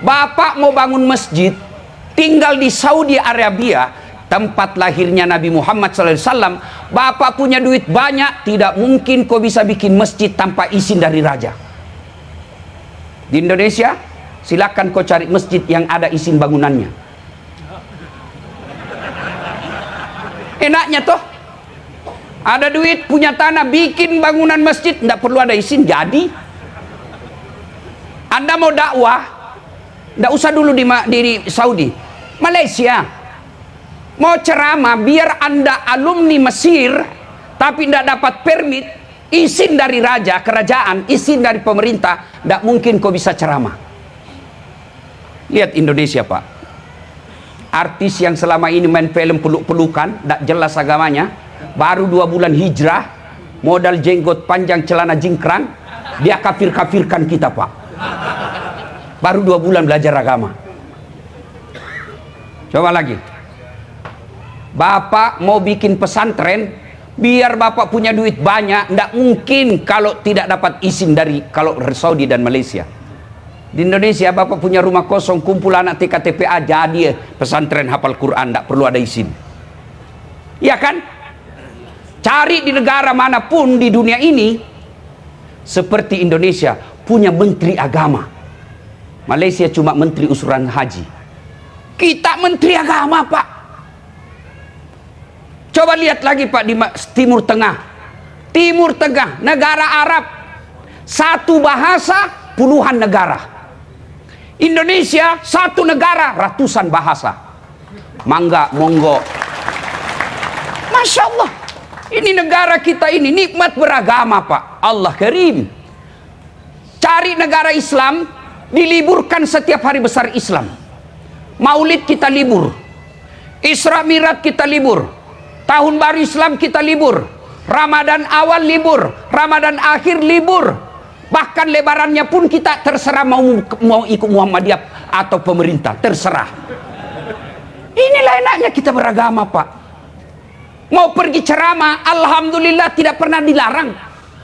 Bapak mau bangun masjid, tinggal di Saudi Arabia, tempat lahirnya Nabi Muhammad SAW. Bapak punya duit banyak, tidak mungkin kau bisa bikin masjid tanpa izin dari raja. Di Indonesia, silakan kau cari masjid yang ada izin bangunannya. Enaknya toh, ada duit, punya tanah, bikin bangunan masjid, tidak perlu ada izin, jadi. Anda mau dakwah, tidak usah dulu di Saudi, Malaysia. Mau ceramah, biar Anda alumni Mesir, tapi tidak dapat permit, izin dari raja, kerajaan, izin dari pemerintah, tidak mungkin kau bisa ceramah. Lihat Indonesia, Pak. Artis yang selama ini main film peluk-pelukan, tidak jelas agamanya, baru 2 bulan hijrah, modal jenggot panjang, celana jingkrang, dia kafir-kafirkan kita, Pak. Baru 2 bulan belajar agama. Coba lagi. Bapak mau bikin pesantren, biar bapak punya duit banyak, tidak mungkin kalau tidak dapat izin dari Saudi dan Malaysia. Di Indonesia bapak punya rumah kosong, kumpul anak TKTPA, jadi pesantren hafal Quran, tidak perlu ada izin. Iya kan? Cari di negara manapun di dunia ini, seperti Indonesia, punya menteri agama. Malaysia cuma menteri usuran haji. Kita menteri agama, Pak. Coba lihat lagi, Pak, di Timur Tengah. Timur Tengah, negara Arab. Satu bahasa, puluhan negara. Indonesia, satu negara, ratusan bahasa. Mangga, monggo. Masya Allah. Ini negara kita ini nikmat beragama, Pak. Allah Karim. Cari negara Islam, diliburkan setiap hari besar Islam. Maulid kita libur. Isra Mi'raj kita libur. Tahun baru Islam kita libur. Ramadan awal libur. Ramadan akhir libur. Bahkan lebarannya pun kita terserah mau ikut Muhammadiyah atau pemerintah. Terserah. Inilah enaknya kita beragama, Pak. Mau pergi ceramah, alhamdulillah tidak pernah dilarang.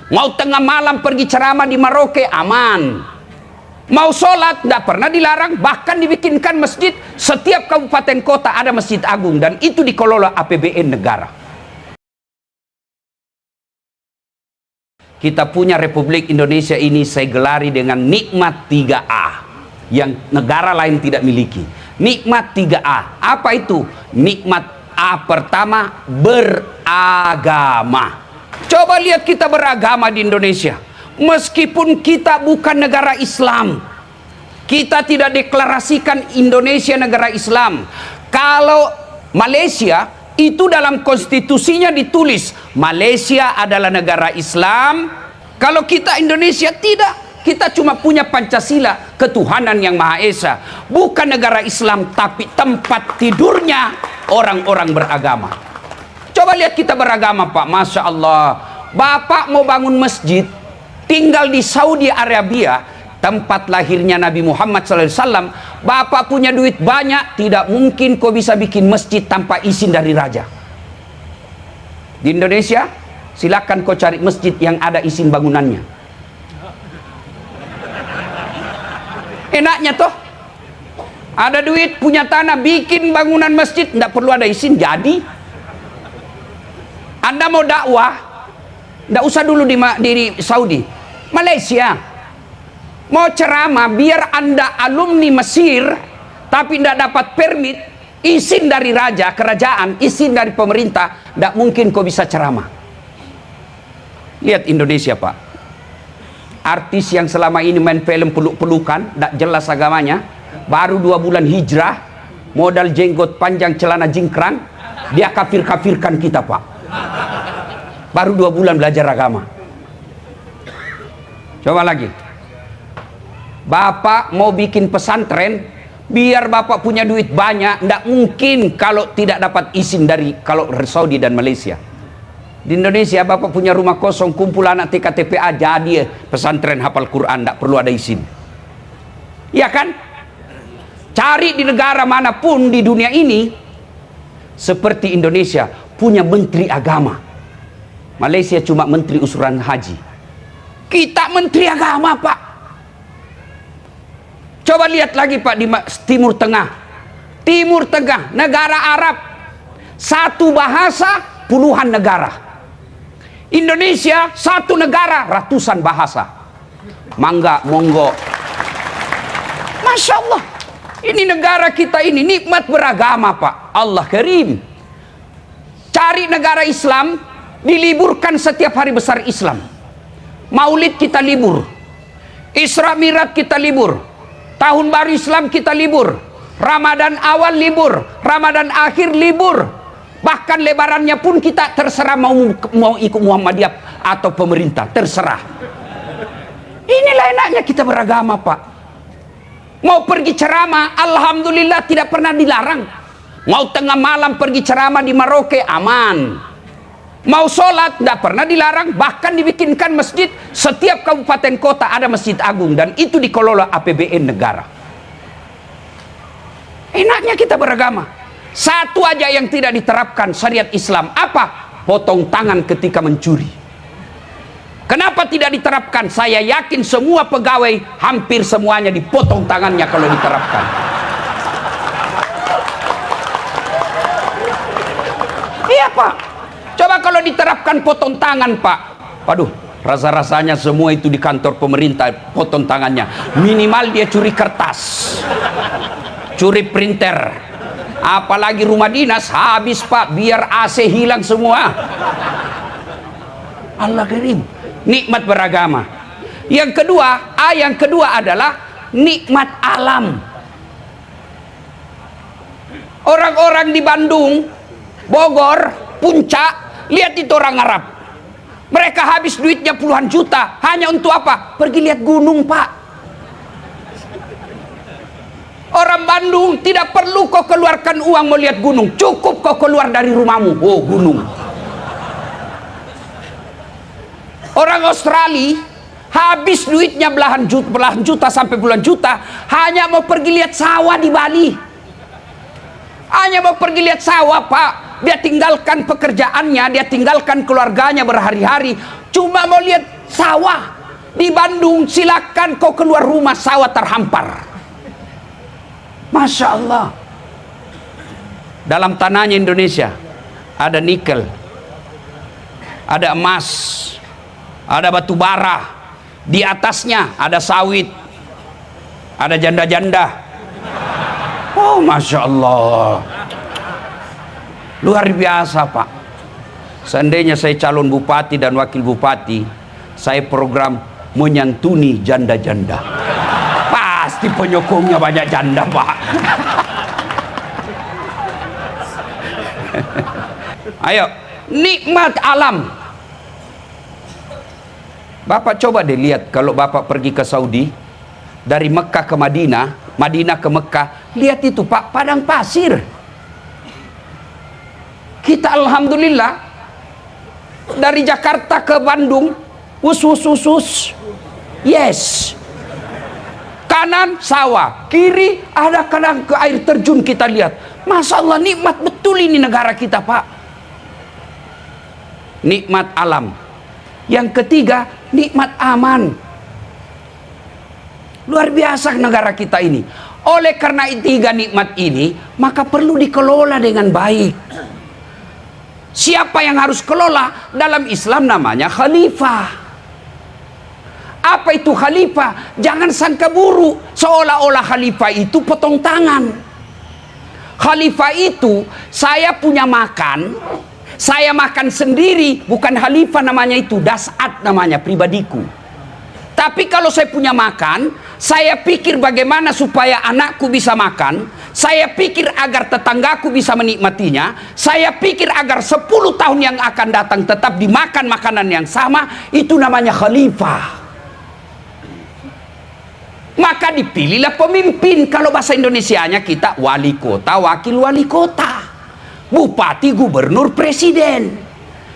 Mau tengah malam pergi ceramah di Merauke, aman. Mau sholat, tidak pernah dilarang. Bahkan dibikinkan masjid. Setiap kabupaten kota ada masjid agung. Dan itu dikelola APBN negara. Kita punya Republik Indonesia ini saya gelari dengan nikmat 3A. Yang negara lain tidak miliki. Nikmat 3A. Apa itu? Nikmat A pertama, beragama. Coba lihat kita beragama di Indonesia. Meskipun kita bukan negara Islam, kita tidak deklarasikan Indonesia negara Islam. Kalau Malaysia, itu dalam konstitusinya ditulis Malaysia adalah negara Islam. Kalau kita Indonesia tidak, kita cuma punya Pancasila, ketuhanan yang Maha Esa. Bukan negara Islam, tapi tempat tidurnya orang-orang beragama. Coba lihat kita beragama, Pak. Masya Allah. Bapak mau bangun masjid, tinggal di Saudi Arabia, tempat lahirnya Nabi Muhammad SAW. Bapak punya duit banyak, tidak mungkin kau bisa bikin masjid tanpa izin dari raja. Di Indonesia, silakan kau cari masjid yang ada izin bangunannya. Enaknya toh, ada duit, punya tanah, bikin bangunan masjid, tidak perlu ada izin, jadi. Anda mau dakwah, tidak usah dulu di Saudi, Malaysia. Mau ceramah, biar Anda alumni Mesir, tapi tidak dapat permit, izin dari raja, kerajaan, izin dari pemerintah, tidak mungkin kau bisa ceramah. Lihat Indonesia, Pak. Artis yang selama ini main film peluk-pelukan, tidak jelas agamanya, baru 2 bulan hijrah, modal jenggot panjang, celana jingkrang, dia kafir-kafirkan kita, Pak. Baru 2 bulan belajar agama. Coba lagi. Bapak mau bikin pesantren, biar bapak punya duit banyak, tidak mungkin kalau tidak dapat izin dari Saudi dan Malaysia. Di Indonesia bapak punya rumah kosong, kumpul anak TKTPA, jadi pesantren hafal Quran, tidak perlu ada izin. Iya kan? Cari di negara manapun di dunia ini, seperti Indonesia, punya menteri agama. Malaysia cuma menteri usuran haji. Kita menteri agama, Pak. Coba lihat lagi Pak di Timur Tengah. Timur Tengah, negara Arab. Satu bahasa, puluhan negara. Indonesia, satu negara, ratusan bahasa. Mangga, monggo. Masya Allah. Ini negara kita ini nikmat beragama Pak. Allah Karim. Cari negara Islam, diliburkan setiap hari besar Islam. Maulid kita libur. Isra Mi'raj kita libur. Tahun baru Islam kita libur. Ramadan awal libur. Ramadan akhir libur. Bahkan lebarannya pun kita terserah mau ikut Muhammadiyah atau pemerintah. Terserah. Inilah enaknya kita beragama Pak. Mau pergi ceramah, alhamdulillah tidak pernah dilarang. Mau tengah malam pergi ceramah di Merauke, aman. Mau sholat, tidak pernah dilarang. Bahkan dibikinkan masjid. Setiap kabupaten kota ada masjid agung. Dan itu dikelola APBN negara. Enaknya kita beragama. Satu aja yang tidak diterapkan syariat Islam. Apa? Potong tangan ketika mencuri. Kenapa tidak diterapkan? Saya yakin semua pegawai hampir semuanya dipotong tangannya kalau diterapkan. Iya Pak. Coba kalau diterapkan potong tangan Pak. Waduh, rasa-rasanya semua itu di kantor pemerintah potong tangannya. Minimal dia curi kertas, curi printer. Apalagi rumah dinas habis Pak, biar AC hilang semua. Allah Karim. Nikmat beragama. Yang kedua adalah nikmat alam. Orang-orang di Bandung, Bogor, Puncak, lihat itu orang Arab. Mereka habis duitnya puluhan juta hanya untuk apa? Pergi lihat gunung Pak. Orang Bandung tidak perlu kau keluarkan uang mau lihat gunung. Cukup kau keluar dari rumahmu. Oh, gunung. Orang Australia habis duitnya belahan juta sampai puluhan juta hanya mau pergi lihat sawah di Bali. Hanya mau pergi lihat sawah Pak. Dia tinggalkan pekerjaannya, dia tinggalkan keluarganya berhari-hari, cuma mau lihat sawah. Di Bandung silakan kau keluar rumah, sawah terhampar. Masya Allah. Dalam tanahnya Indonesia ada nikel, ada emas, ada batu bara, di atasnya ada sawit, ada janda-janda. Oh Masya Allah. Luar biasa Pak. Seandainya saya calon bupati dan wakil bupati, saya program menyantuni janda-janda. Pasti penyokongnya banyak janda Pak. Ayo, nikmat alam. Bapak coba deh lihat kalau Bapak pergi ke Saudi, dari Mekah ke Madinah, Madinah ke Mekah, lihat itu Pak, padang pasir. Kita alhamdulillah dari Jakarta ke Bandung, yes. Kanan sawah, kiri ada kadang ke air terjun kita lihat. Masya Allah, nikmat betul ini negara kita Pak. Nikmat alam. Yang ketiga, nikmat aman. Luar biasa negara kita ini. Oleh karena tiga nikmat ini, maka perlu dikelola dengan baik. Siapa yang harus kelola? Dalam Islam namanya khalifah. Apa itu khalifah? Jangan sangka buruk seolah-olah khalifah itu potong tangan. Khalifah itu saya punya makan, saya makan sendiri, bukan khalifah namanya itu, dasat namanya, pribadiku. Tapi kalau saya punya makan, saya pikir bagaimana supaya anakku bisa makan, saya pikir agar tetanggaku bisa menikmatinya, saya pikir agar 10 tahun yang akan datang tetap dimakan makanan yang sama, itu namanya khalifah. Maka dipilihlah pemimpin. Kalau bahasa Indonesianya kita wali kota, wakil wali kota, bupati, gubernur, presiden.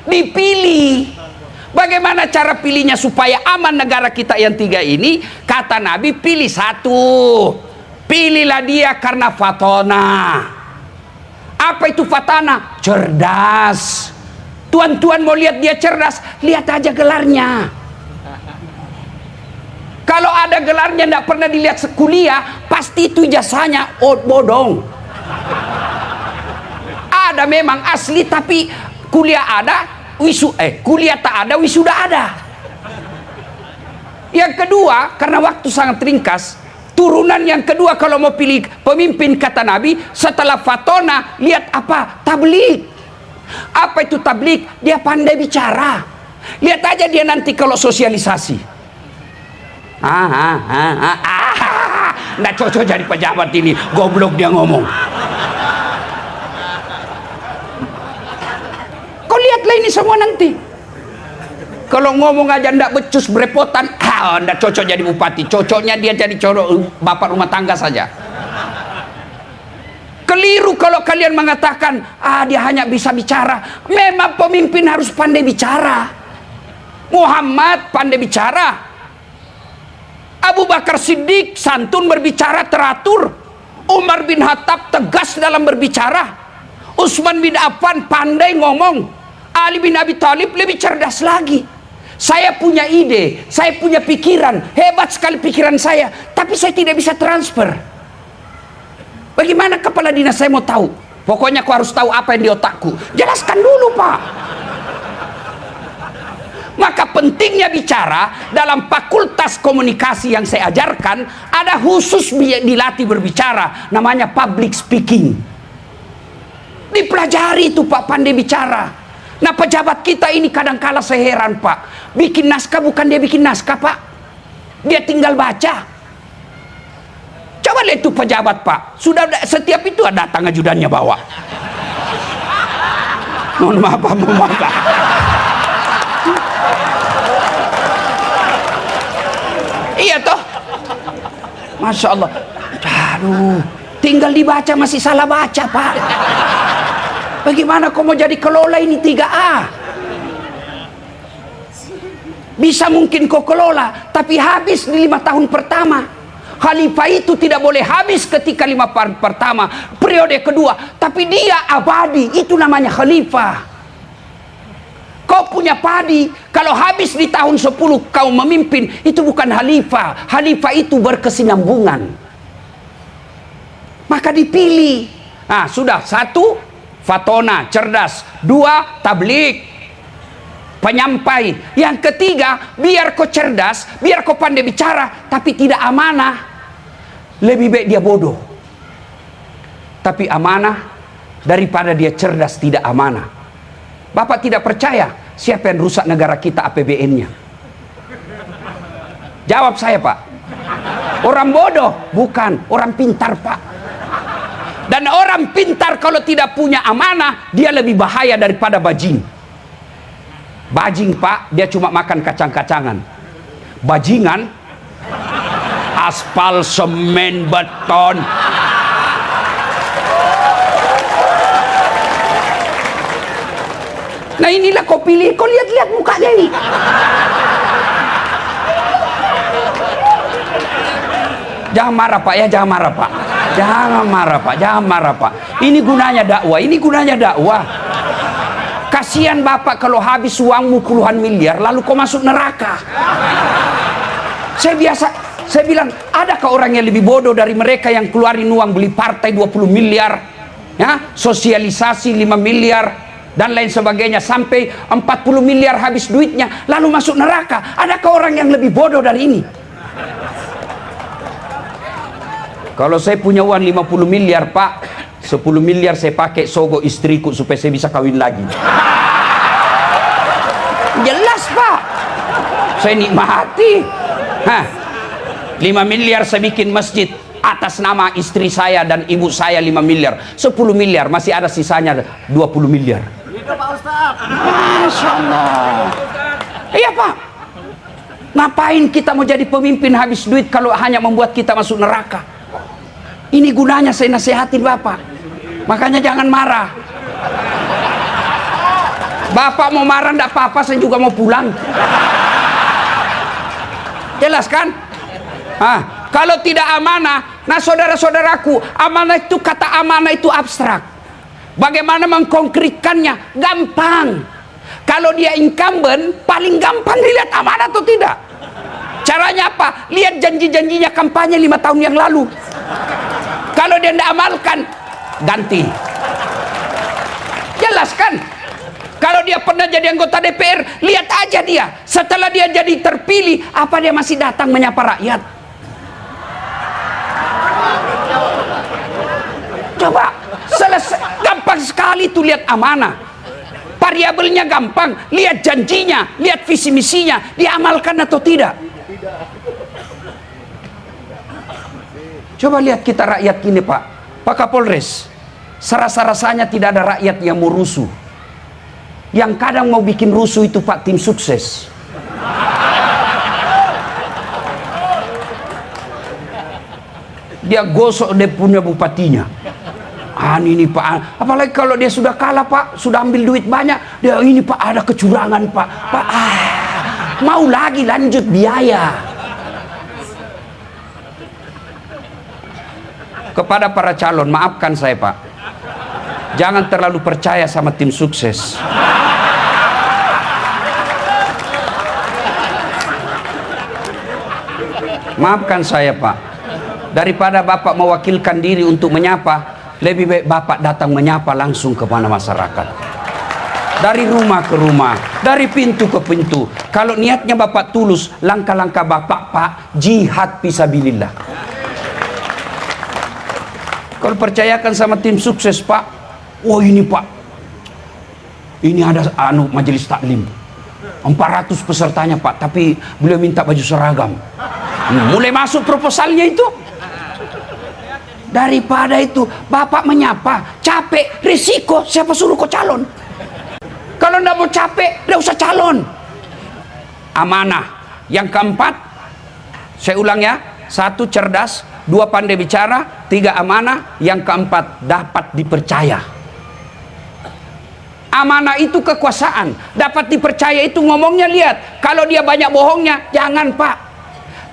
Dipilih. Bagaimana cara pilihnya supaya aman negara kita yang tiga ini? Kata Nabi, pilih satu. Pilihlah dia karena fatona. Apa itu fatana? Cerdas. Tuan-tuan mau lihat dia cerdas, lihat aja gelarnya. Kalau ada gelarnya tidak pernah dilihat kuliah, pasti itu ijazahnya bodong. Ada memang asli, tapi kuliah ada, kuliah tak ada, wisuda ada. Yang kedua, karena waktu sangat ringkas, turunan yang kedua kalau mau pilih pemimpin kata Nabi, setelah fatona, lihat apa? Tabligh. Apa itu tabligh? Dia pandai bicara. Lihat aja dia nanti kalau sosialisasi. Nggak cocok jadi pejabat ini, goblok dia ngomong. Kau lihatlah ini semua nanti. Kalau ngomong aja ndak becus berepotan, ndak cocok jadi bupati. Cocoknya dia jadi bapak rumah tangga saja. Keliru kalau kalian mengatakan, dia hanya bisa bicara. Memang pemimpin harus pandai bicara. Muhammad pandai bicara. Abu Bakar Siddiq santun berbicara teratur. Umar bin Khattab tegas dalam berbicara. Utsman bin Affan pandai ngomong. Ali bin Abi Thalib lebih cerdas lagi. Saya punya ide, saya punya pikiran, hebat sekali pikiran saya, tapi saya tidak bisa transfer. Bagaimana kepala dinas saya mau tahu? Pokoknya aku harus tahu apa yang di otakku. Jelaskan dulu, Pak. Maka pentingnya bicara dalam fakultas komunikasi yang saya ajarkan, ada khusus dilatih berbicara, namanya public speaking. Dipelajari itu, Pak, pandai bicara. Nah, pejabat kita ini kadang-kala saya heran, Pak. Bikin naskah bukan dia bikin naskah, Pak. Dia tinggal baca. Coba lihat itu pejabat, Pak. Sudah setiap itu datang ajudannya bawa. Mohon maaf, Pak. Mohon maaf, Pak. Iya toh. Masya Allah. Aduh, tinggal dibaca masih salah baca, Pak. Bagaimana kau mau jadi kelola ini 3A? Bisa mungkin kau kelola, tapi habis di 5 tahun pertama. Khalifah itu tidak boleh habis ketika 5 tahun pertama, periode kedua. Tapi dia abadi, itu namanya khalifah. Kau punya padi, kalau habis di tahun 10 kau memimpin, itu bukan khalifah. Khalifah itu berkesinambungan. Maka dipilih. Nah, sudah 1. Fatona, cerdas. 2, tabligh, penyampai. Yang ketiga, biar kau cerdas, biar kau pandai bicara, tapi tidak amanah. Lebih baik dia bodoh, tapi amanah, daripada dia cerdas tidak amanah. Bapak tidak percaya, siapa yang rusak negara kita APBN-nya? Jawab saya, Pak. Orang bodoh? Bukan, orang pintar, Pak. Dan orang pintar kalau tidak punya amanah, dia lebih bahaya daripada bajing. Bajing, Pak, dia cuma makan kacang-kacangan. Bajingan, aspal, semen, beton. Nah, inilah kau pilih, kau lihat-lihat mukanya ini. Jangan marah, Pak, ya, jangan marah, Pak. Jangan marah, Pak, jangan marah, Pak. Ini gunanya dakwah, ini gunanya dakwah. Kasihan Bapak kalau habis uangmu puluhan miliar, lalu kau masuk neraka. Saya bilang, adakah orang yang lebih bodoh dari mereka yang keluarin uang beli partai 20 miliar, ya, sosialisasi 5 miliar, dan lain sebagainya, sampai 40 miliar habis duitnya, lalu masuk neraka. Adakah orang yang lebih bodoh dari ini? Kalau saya punya uang 50 miliar, Pak, 10 miliar saya pakai sogo istriku supaya saya bisa kawin lagi. Jelas, Pak. Saya nikmati. 5 miliar saya bikin masjid atas nama istri saya dan ibu saya 5 miliar. 10 miliar, masih ada sisanya 20 miliar. Itu, Pak Ustaz. Masya Allah. Iya, Pak. Ngapain kita mau jadi pemimpin habis duit kalau hanya membuat kita masuk neraka? Ini gunanya saya nasihatin Bapak. Makanya jangan marah. Bapak mau marah enggak apa-apa, saya juga mau pulang. Jelas kan? Kalau tidak amanah, nah saudara-saudaraku, amanah itu, kata amanah itu abstrak. Bagaimana mengkonkretkannya? Gampang. Kalau dia incumbent, paling gampang dilihat amanah atau tidak. Caranya apa? Lihat janji-janjinya kampanye 5 tahun yang lalu. Kalau dia tidak amalkan, ganti. Jelas kan? Kalau dia pernah jadi anggota DPR, lihat aja dia. Setelah dia jadi terpilih, apa dia masih datang menyapa rakyat? Coba, selesai. Gampang sekali tuh lihat amanah. Variabelnya gampang, lihat janjinya, lihat visi misinya, diamalkan atau tidak. Coba lihat kita rakyat ini, Pak Kapolres. Serasa-rasanya tidak ada rakyat yang mau rusuh. Yang kadang mau bikin rusuh itu Pak tim sukses. Dia gosok dia punya bupatinya. Ini Pak, apalagi kalau dia sudah kalah Pak, sudah ambil duit banyak, dia ini Pak ada kecurangan Pak. Mau lagi lanjut biaya. Kepada para calon, maafkan saya Pak, jangan terlalu percaya sama tim sukses. Maafkan saya Pak, daripada Bapak mewakilkan diri untuk menyapa, lebih baik Bapak datang menyapa langsung kepada masyarakat. Dari rumah ke rumah, dari pintu ke pintu. Kalau niatnya Bapak tulus, langkah-langkah Bapak Pak, jihad fisabilillah. Kalau percayakan sama tim sukses Pak, oh ini Pak, ini ada majelis taklim 400 pesertanya Pak, tapi beliau minta baju seragam. Mulai masuk proposalnya itu. Daripada itu Bapak menyapa, capek, risiko, siapa suruh kok calon? Kalau nggak mau capek, nggak usah calon. Amanah. Yang keempat, saya ulang ya, 1 cerdas, 2 pandai bicara, 3 amanah, yang keempat dapat dipercaya. Amanah itu kekuasaan, dapat dipercaya itu ngomongnya lihat. Kalau dia banyak bohongnya, jangan Pak.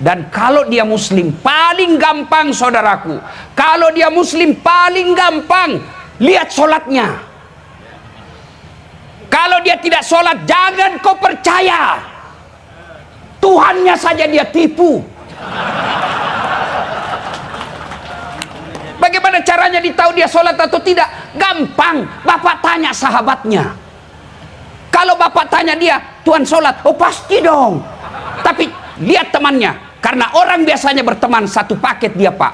Dan kalau dia muslim, paling gampang saudaraku. Kalau dia muslim, paling gampang. Lihat sholatnya. Kalau dia tidak sholat, jangan kau percaya. Tuhannya saja dia tipu. Bagaimana caranya ditahu dia sholat atau tidak? Gampang. Bapak tanya sahabatnya. Kalau Bapak tanya dia, Tuhan sholat? Oh pasti dong. Tapi lihat temannya. Karena orang biasanya berteman satu paket dia Pak.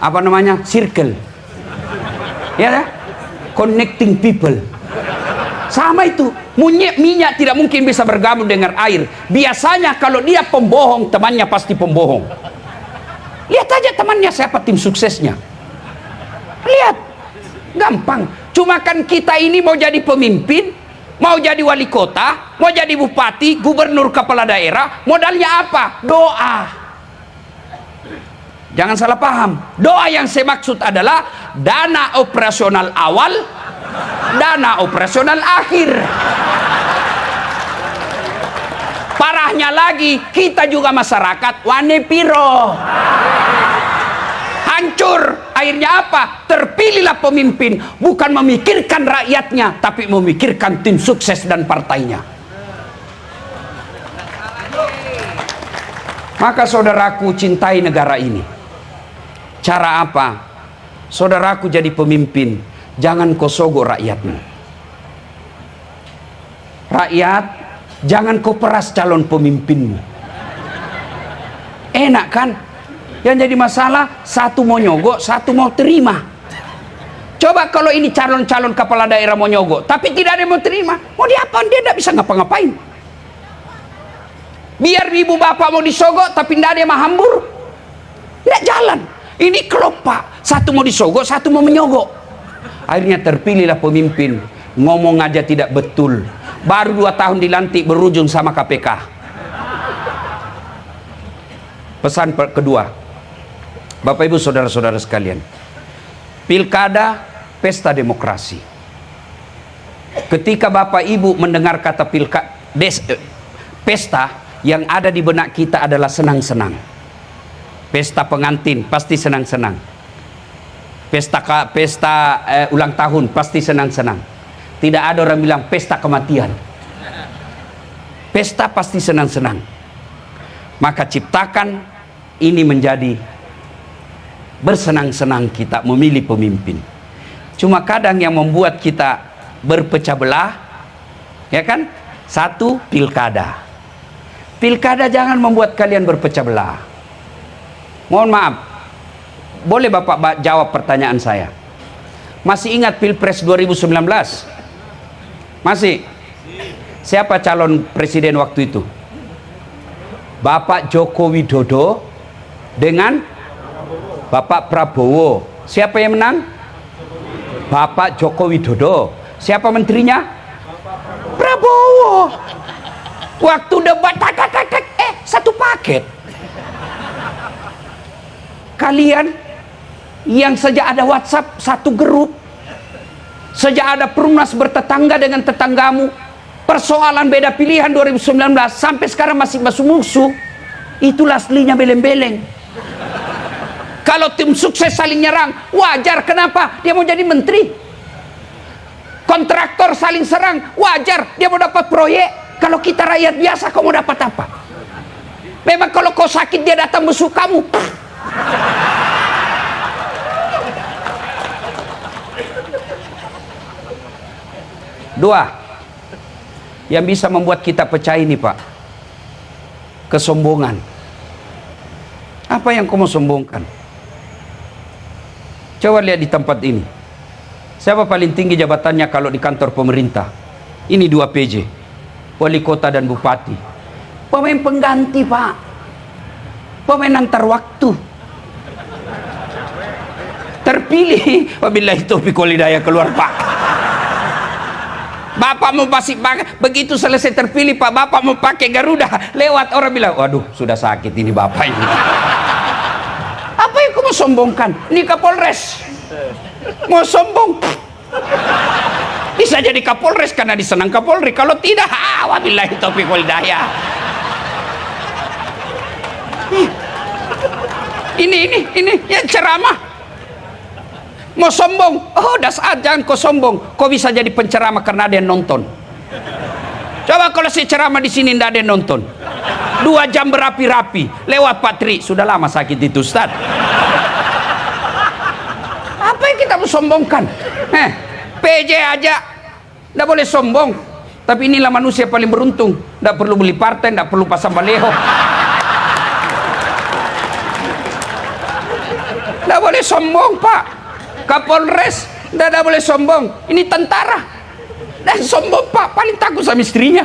Apa namanya? Circle. Ya, connecting people. Sama itu. Minyak tidak mungkin bisa bergabung dengan air. Biasanya kalau dia pembohong, temannya pasti pembohong. Lihat aja temannya siapa tim suksesnya. Lihat. Gampang. Cuma kan kita ini mau jadi pemimpin, mau jadi wali kota, mau jadi bupati, gubernur, kepala daerah, modalnya apa? Doa. Jangan salah paham. Doa yang saya maksud adalah dana operasional awal, dana operasional akhir. Parahnya lagi, kita juga masyarakat wane piro. Hancur. Akhirnya apa? Terpilihlah pemimpin, bukan memikirkan rakyatnya, tapi memikirkan tim sukses dan partainya. Maka saudaraku, cintai negara ini. Cara apa? Saudaraku jadi pemimpin, jangan kau sogok rakyatmu. Rakyat, jangan kau peras calon pemimpinmu. Enak kan? Yang jadi masalah, satu mau nyogok, satu mau terima. Coba kalau ini calon-calon kepala daerah mau nyogok, tapi tidak ada yang mau terima, mau diapain? Dia tidak bisa ngapa-ngapain. Biar ibu bapak mau disogok, tapi tidak ada yang menghambur, tidak jalan. Ini klop Pak, satu mau disogok, satu mau menyogok. Akhirnya terpilihlah pemimpin, ngomong aja tidak betul. Baru 2 tahun dilantik berujung sama KPK. Pesan kedua, Bapak Ibu saudara-saudara sekalian, pilkada pesta demokrasi. Ketika Bapak Ibu mendengar kata pesta, yang ada di benak kita adalah senang-senang. Pesta pengantin pasti senang-senang. Pesta ulang tahun pasti senang-senang. Tidak ada orang bilang pesta kematian. Pesta pasti senang-senang. Maka ciptakan ini menjadi bersenang-senang kita memilih pemimpin. Cuma kadang yang membuat kita berpecah belah, ya kan? Satu, pilkada. Pilkada jangan membuat kalian berpecah belah. Mohon maaf, boleh Bapak jawab pertanyaan saya? Masih ingat Pilpres 2019? Masih? Siapa calon presiden waktu itu? Bapak Joko Widodo dengan Bapak Prabowo. Siapa yang menang? Bapak Joko Widodo. Siapa menterinya? Prabowo. Waktu debat satu paket. Kalian yang sejak ada WhatsApp satu grup, sejak ada Perumnas bertetangga dengan tetanggamu, persoalan beda pilihan 2019 sampai sekarang masih musuh. Itulah aslinya beleng-beleng. Kalau tim sukses saling nyerang, wajar. Kenapa? Dia mau jadi menteri. Kontraktor saling serang, wajar. Dia mau dapat proyek. Kalau kita rakyat biasa, kau mau dapat apa? Memang kalau kau sakit, dia datang musuh kamu. Dua, yang bisa membuat kita pecah ini, Pak, kesombongan. Apa yang kau mau sombongkan? Coba lihat di tempat ini. Siapa paling tinggi jabatannya kalau di kantor pemerintah? Ini 2 PJ, wali kota dan bupati. Pemain pengganti, Pak. Pemain antar waktu. Terpilih, wabillahi taufiq wal hidayah, keluar, Pak. Bapak mau pasti begitu selesai terpilih, Pak, Bapak mau pakai Garuda, lewat orang bilang, waduh, sudah sakit ini Bapak ini. Apa yang kau mau sombongkan? Ini Kapolres. Mau sombong? Bisa jadi Kapolres karena disenang Kapolri. Kalau tidak, wabillahi taufiq wal hidayah. Ini ya ceramah. Mau sombong? Oh, dasar, jangan kau sombong. Kau bisa jadi penceramah karena ada yang nonton. Coba kalau si ceramah di sini tidak ada yang nonton. 2 jam berapi-rapi, lewat Pak Tri, sudah lama sakit itu, Ustaz. Apa yang kita mau sombongkan? PJ aja tidak boleh sombong. Tapi inilah manusia paling beruntung. Tidak perlu beli partai, tidak perlu pasang baleho. Tidak boleh sombong, Pak. Kapolres tidak boleh sombong. Ini tentara. Dan sombong, Pak, paling takut sama istrinya.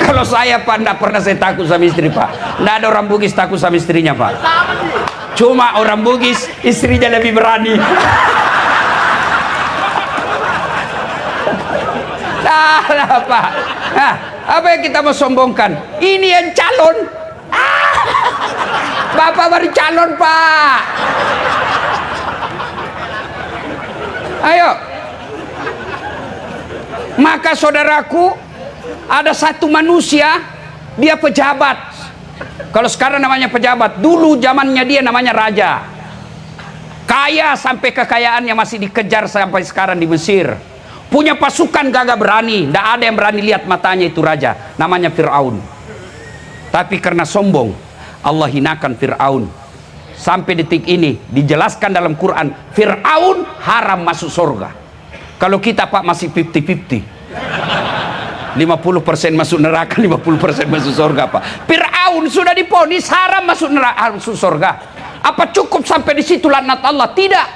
Kalau saya, Pak, tidak pernah saya takut sama istri, Pak. Tidak ada orang Bugis takut sama istrinya, Pak. Cuma orang Bugis istrinya lebih berani. Nah, Pak. Nah, apa yang kita mau sombongkan? Ini yang calon. Bapak baru calon, Pak. Ayo. Maka saudaraku, ada satu manusia, dia pejabat. Kalau sekarang namanya pejabat, dulu zamannya dia namanya raja. Kaya sampai kekayaannya masih dikejar sampai sekarang di Mesir. Punya pasukan gagah berani, tidak ada yang berani lihat matanya itu raja. Namanya Fir'aun. Tapi karena sombong, Allah hinakan Fir'aun. Sampai detik ini dijelaskan dalam Quran, Fir'aun haram masuk surga. Kalau kita, Pak, masih 50-50. 50% masuk neraka, 50% masuk surga, Pak. Fir'aun sudah diponis haram masuk neraka, masuk surga. Apa cukup sampai di situ laknat Allah? Tidak.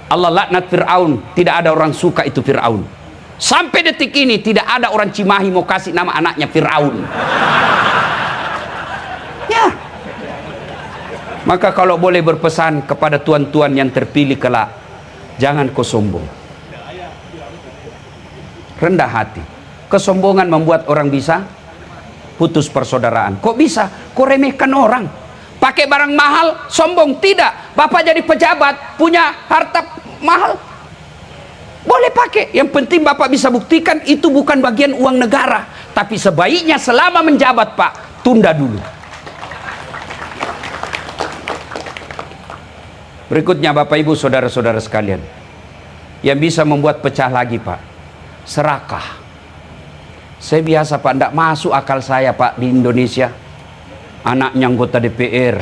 Allah laknat Fir'aun. Tidak ada orang suka itu Fir'aun. Sampai detik ini tidak ada orang Cimahi mau kasih nama anaknya Fir'aun. Ya. Maka kalau boleh berpesan kepada tuan-tuan yang terpilih kelak, jangan kau sombong. Rendah hati. Kesombongan membuat orang bisa putus persaudaraan. Kok bisa? Kok remehkan orang? Pakai barang mahal, sombong? Tidak. Bapak jadi pejabat, punya harta mahal, boleh pakai. Yang penting Bapak bisa buktikan itu bukan bagian uang negara. Tapi sebaiknya selama menjabat, Pak, tunda dulu. Berikutnya, Bapak Ibu saudara-saudara sekalian, yang bisa membuat pecah lagi, Pak, serakah. Saya biasa, Pak, tidak masuk akal saya, Pak, di Indonesia. Anaknya anggota DPR,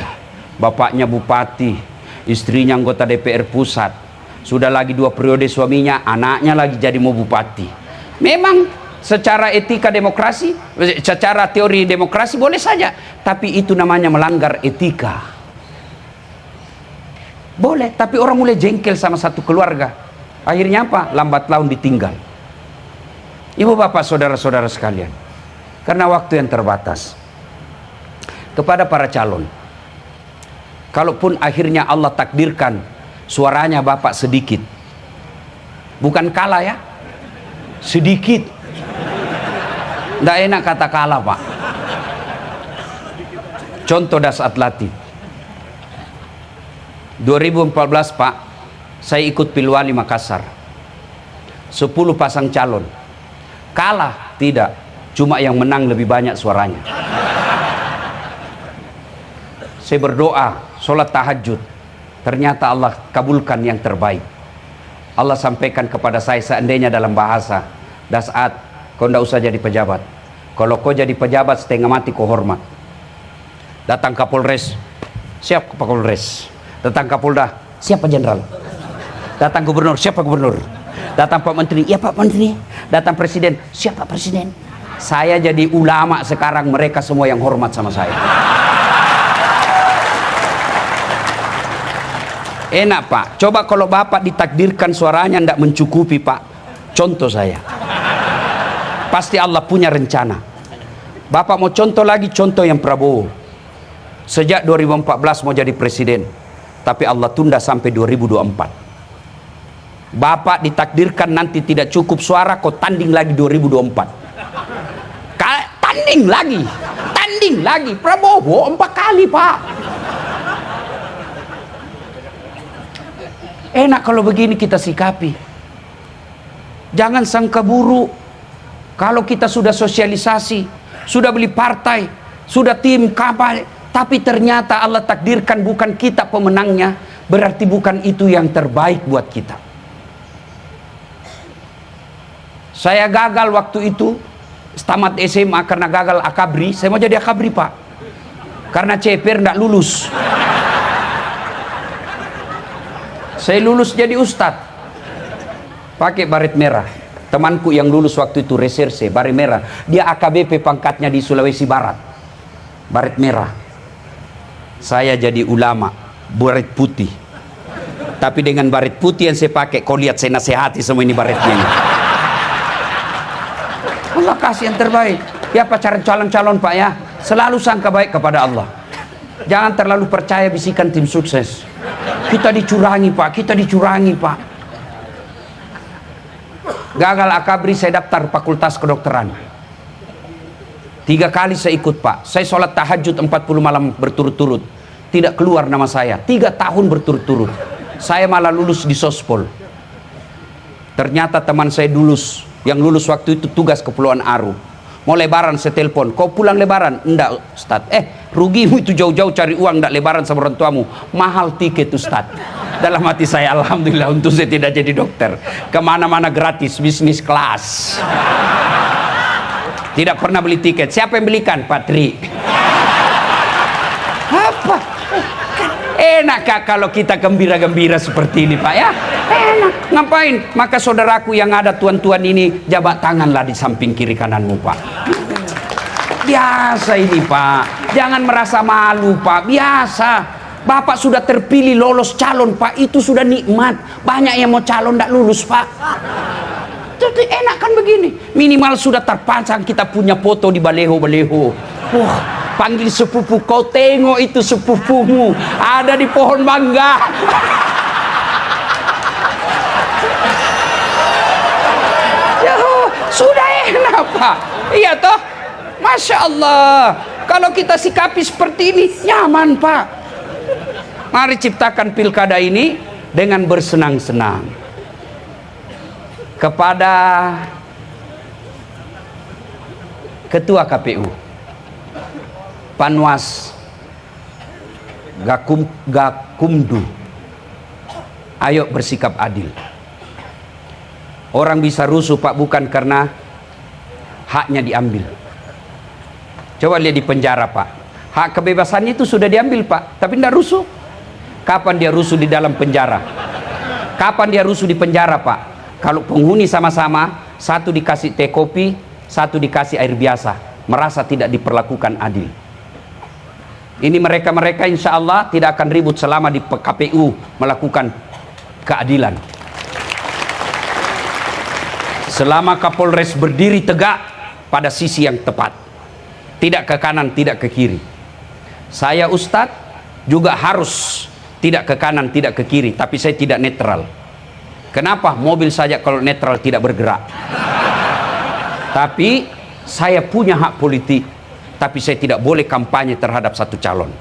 bapaknya bupati, istrinya anggota DPR pusat. Sudah lagi 2 periode suaminya, anaknya lagi jadi mau bupati. Memang secara etika demokrasi, secara teori demokrasi boleh saja, tapi itu namanya melanggar etika. Boleh, tapi orang mulai jengkel sama satu keluarga. Akhirnya apa? Lambat laun ditinggal. Ibu bapak saudara-saudara sekalian, karena waktu yang terbatas, kepada para calon, kalaupun akhirnya Allah takdirkan suaranya bapak sedikit, bukan kalah ya, sedikit, tidak enak kata kalah pak. Contoh dasar latih 2014 pak, saya ikut Pilwali Makassar, 10 pasang calon, kalah tidak, cuma yang menang lebih banyak suaranya. Saya berdoa, sholat tahajud, ternyata Allah kabulkan yang terbaik. Allah sampaikan kepada saya, seandainya dalam bahasa Dasat, kau tidak usah jadi pejabat. Kalau kau jadi pejabat setengah mati kau hormat. Datang Kapolres, siap Kapolres. Datang Kapolda, siapa jenderal. Datang gubernur, siapa gubernur. Datang Pak Menteri, ya Pak Menteri. Datang Presiden, siapa Presiden. Saya jadi ulama sekarang, mereka semua yang hormat sama saya. Enak pak, coba kalau bapak ditakdirkan suaranya tidak mencukupi pak, contoh saya, pasti Allah punya rencana. Bapak mau contoh lagi, contoh yang Prabowo, sejak 2014 mau jadi presiden, tapi Allah tunda sampai 2024. Bapak ditakdirkan nanti tidak cukup suara, kau tanding lagi 2024. Tanding lagi, Prabowo 4 kali pak. Enak kalau begini kita sikapi. Jangan sangka buruk. Kalau kita sudah sosialisasi, sudah beli partai, sudah tim kampanye, tapi ternyata Allah takdirkan bukan kita pemenangnya, berarti bukan itu yang terbaik buat kita. Saya gagal waktu itu, tamat SMA karena gagal akabri. Saya mau jadi akabri pak, karena CPR tidak lulus. Saya lulus jadi ustadz, pakai baret merah. Temanku yang lulus waktu itu reserse, baret merah. Dia AKBP pangkatnya di Sulawesi Barat, baret merah. Saya jadi ulama, baret putih. Tapi dengan baret putih yang saya pakai, kau lihat saya nasihati semua ini baretnya ini. Allah kasih yang terbaik. Ya pacaran calon-calon pak ya, selalu sangka baik kepada Allah. Jangan terlalu percaya bisikan tim sukses. Kita dicurangi pak, kita dicurangi pak. Gagal akabri, saya daftar fakultas kedokteran. 3 kali saya ikut pak. Saya sholat tahajud 40 malam berturut-turut, tidak keluar nama saya. 3 tahun berturut-turut. Saya malah lulus di Sospol. Ternyata teman saya lulus, yang lulus waktu itu tugas Kepulauan Aru. Mau lebaran saya telepon, kau pulang lebaran? Enggak Ustaz. Rugimu itu jauh-jauh cari uang, enggak lebaran sama orang tuamu. Mahal tiket Ustaz. Dalam hati saya, alhamdulillah untuk saya tidak jadi dokter. Kemana-mana gratis, bisnis kelas. Tidak pernah beli tiket. Siapa yang belikan? Patri. Apa? Enak kalau kita gembira-gembira seperti ini pak ya? Enak. Ngapain? Maka saudaraku yang ada tuan-tuan ini, jabat tanganlah di samping kiri kananmu pak. Biasa ini pak. Jangan merasa malu pak. Biasa. Bapak sudah terpilih lolos calon pak, itu sudah nikmat. Banyak yang mau calon tidak lulus pak. Jadi enak kan begini. Minimal sudah terpasang kita punya foto di baleho-baleho. Wah, panggil sepupu, kau tengok itu sepupumu ada di pohon mangga. Ya, sudah enak pak. Iya toh, masya Allah. Kalau kita sikapi seperti ini nyaman pak. Mari ciptakan pilkada ini dengan bersenang-senang. Kepada Ketua KPU Panwas Gakumdu, ayo bersikap adil. Orang bisa rusuh pak bukan karena haknya diambil. Coba lihat di penjara pak, Hak kebebasannya itu sudah diambil, Pak, tapi tidak rusuh. Kapan dia rusuh di dalam penjara? Kapan dia rusuh di penjara, Pak? Kalau penghuni sama-sama, satu dikasih teh kopi, satu dikasih air biasa, merasa tidak diperlakukan adil. Ini mereka-mereka insya Allah tidak akan ribut selama di KPU melakukan keadilan. Selama Kapolres berdiri tegak pada sisi yang tepat, tidak ke kanan, tidak ke kiri. Saya Ustadz juga harus tidak ke kanan, tidak ke kiri, tapi saya tidak netral. Kenapa? Mobil saja kalau netral tidak bergerak. Tapi saya punya hak politik, tapi saya tidak boleh kampanye terhadap satu calon.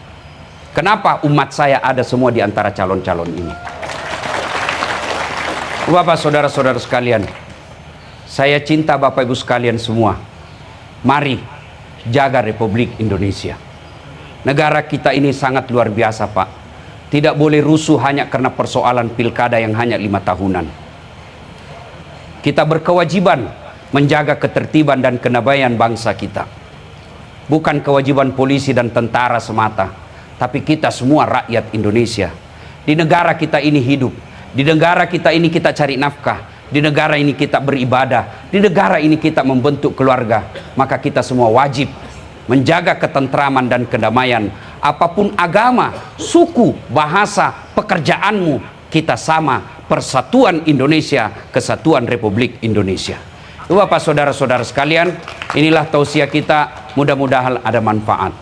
Kenapa? Umat saya ada semua di antara calon-calon ini. Bapak, saudara-saudara sekalian, saya cinta Bapak Ibu sekalian semua. Mari jaga Republik Indonesia. Negara kita ini sangat luar biasa, Pak. Tidak boleh rusuh hanya karena persoalan pilkada yang hanya 5 tahunan. Kita berkewajiban menjaga ketertiban dan kedamaian bangsa kita. Bukan kewajiban polisi dan tentara semata, tapi kita semua rakyat Indonesia. Di negara kita ini hidup, di negara kita ini kita cari nafkah, di negara ini kita beribadah, di negara ini kita membentuk keluarga. Maka kita semua wajib menjaga ketentraman dan kedamaian. Apapun agama, suku, bahasa, pekerjaanmu, kita sama. Persatuan Indonesia, kesatuan Republik Indonesia. Bapak, saudara-saudara sekalian, inilah tausiah kita, mudah-mudahan ada manfaat.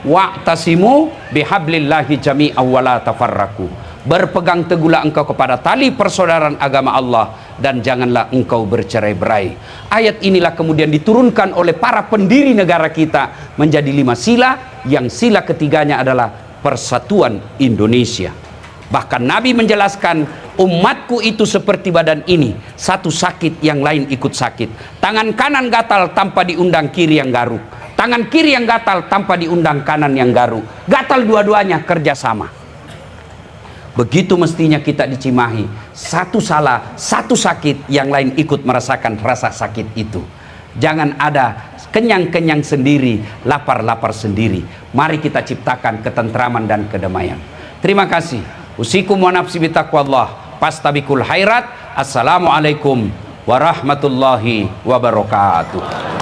Wa'tasimu bihablillahi jami'an wa la tafarraqu. Berpegang teguhlah engkau kepada tali persaudaraan agama Allah dan janganlah engkau bercerai-berai. Ayat inilah kemudian diturunkan oleh para pendiri negara kita menjadi 5 sila, yang sila ketiganya adalah persatuan Indonesia. Bahkan Nabi menjelaskan, umatku itu seperti badan ini, satu sakit yang lain ikut sakit. Tangan kanan gatal tanpa diundang kiri yang garuk, tangan kiri yang gatal tanpa diundang kanan yang garuk. Gatal dua-duanya, kerjasama. Begitu mestinya kita di Cimahi. Satu salah, satu sakit, yang lain ikut merasakan rasa sakit itu. Jangan ada kenyang-kenyang sendiri, lapar-lapar sendiri. Mari kita ciptakan ketentraman dan kedamaian. Terima kasih. Usikum wa nafsi bitaqwallah. Pastabikul khairat. Assalamualaikum warahmatullahi wabarakatuh.